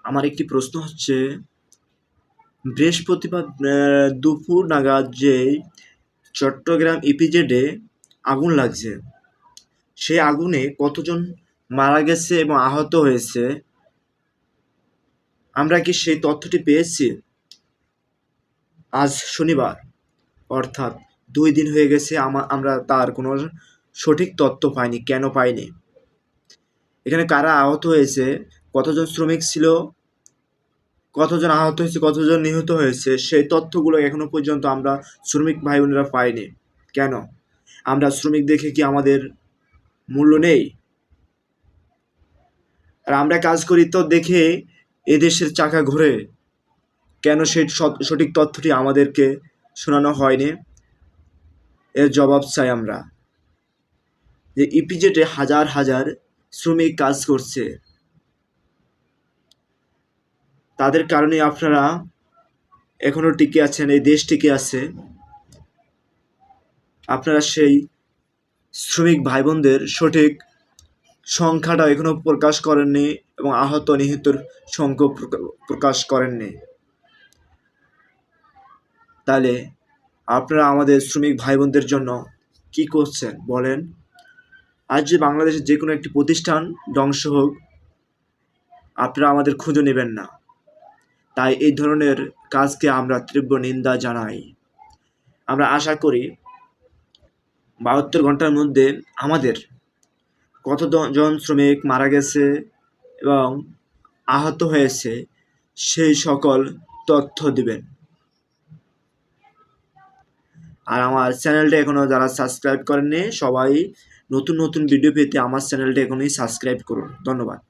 আমার একটি প্রশ্ন হচ্ছে, বৃহস্পতিবার দুপুর নাগাদ যে চট্টগ্রাম ইপিজেডে আগুন লাগছে, সেই আগুনে কতজন মারা গেছে এবং আহত হয়েছে, আমরা কি সেই তথ্যটি পেয়েছি? আজ শনিবার, অর্থাৎ 2 দিন হয়ে গেছে, আমরা তার কোনো সঠিক তথ্য পাইনি। কেন পাইনি? এখানে কারা আহত হয়েছে, কতজন শ্রমিক ছিল, কতজন আহত হয়েছে, কতজন নিহত হয়েছে, সেই তথ্যগুলো এখনো পর্যন্ত আমরা শ্রমিক ভাই বোনেরা পাইনি। কেন? আমরা শ্রমিক দেখে কি আমাদের মূল্য নেই? আর আমরা কাজ করি তো দেখে এদেশের চাকা ঘোরে, কেন সেই সঠিক তথ্যটি আমাদেরকে শোনানো হয়নি? এর জবাব চাই আমরা। যে ইপিজেডে হাজার হাজার শ্রমিক কাজ করছে, তাদের কারণে আপনারা এখনো টিকে আছেন, এই দেশ টিকে আছে। আপনারা সেই শ্রমিক ভাই বোনদের সঠিক সংখ্যাটা এখনো প্রকাশ করেননি এবং আহত নিহতর সংখ্যা প্রকাশ করেননি। তাহলে আপনারা আমাদের শ্রমিক ভাই বোনদের জন্য কি করছেন বলেন? আজ যে বাংলাদেশের যে কোনো একটি প্রতিষ্ঠান ধ্বংস হোক, আপনারা আমাদের খুঁজে নেবেন না। তাই এই ধরনের কাজকে আমরা তীব্র নিন্দা জানাই। আমরা আশা করি 72 ঘন্টার মধ্যে আমাদের কতজন শ্রমিক মারা গেছে এবং আহত হয়েছে সেই সকল তথ্য দিবেন। আর আমার চ্যানেলটা এখনও যারা সাবস্ক্রাইব করেননি, সবাই নতুন নতুন ভিডিও পেতে আমার চ্যানেলটা এখনই সাবস্ক্রাইব করুন। ধন্যবাদ।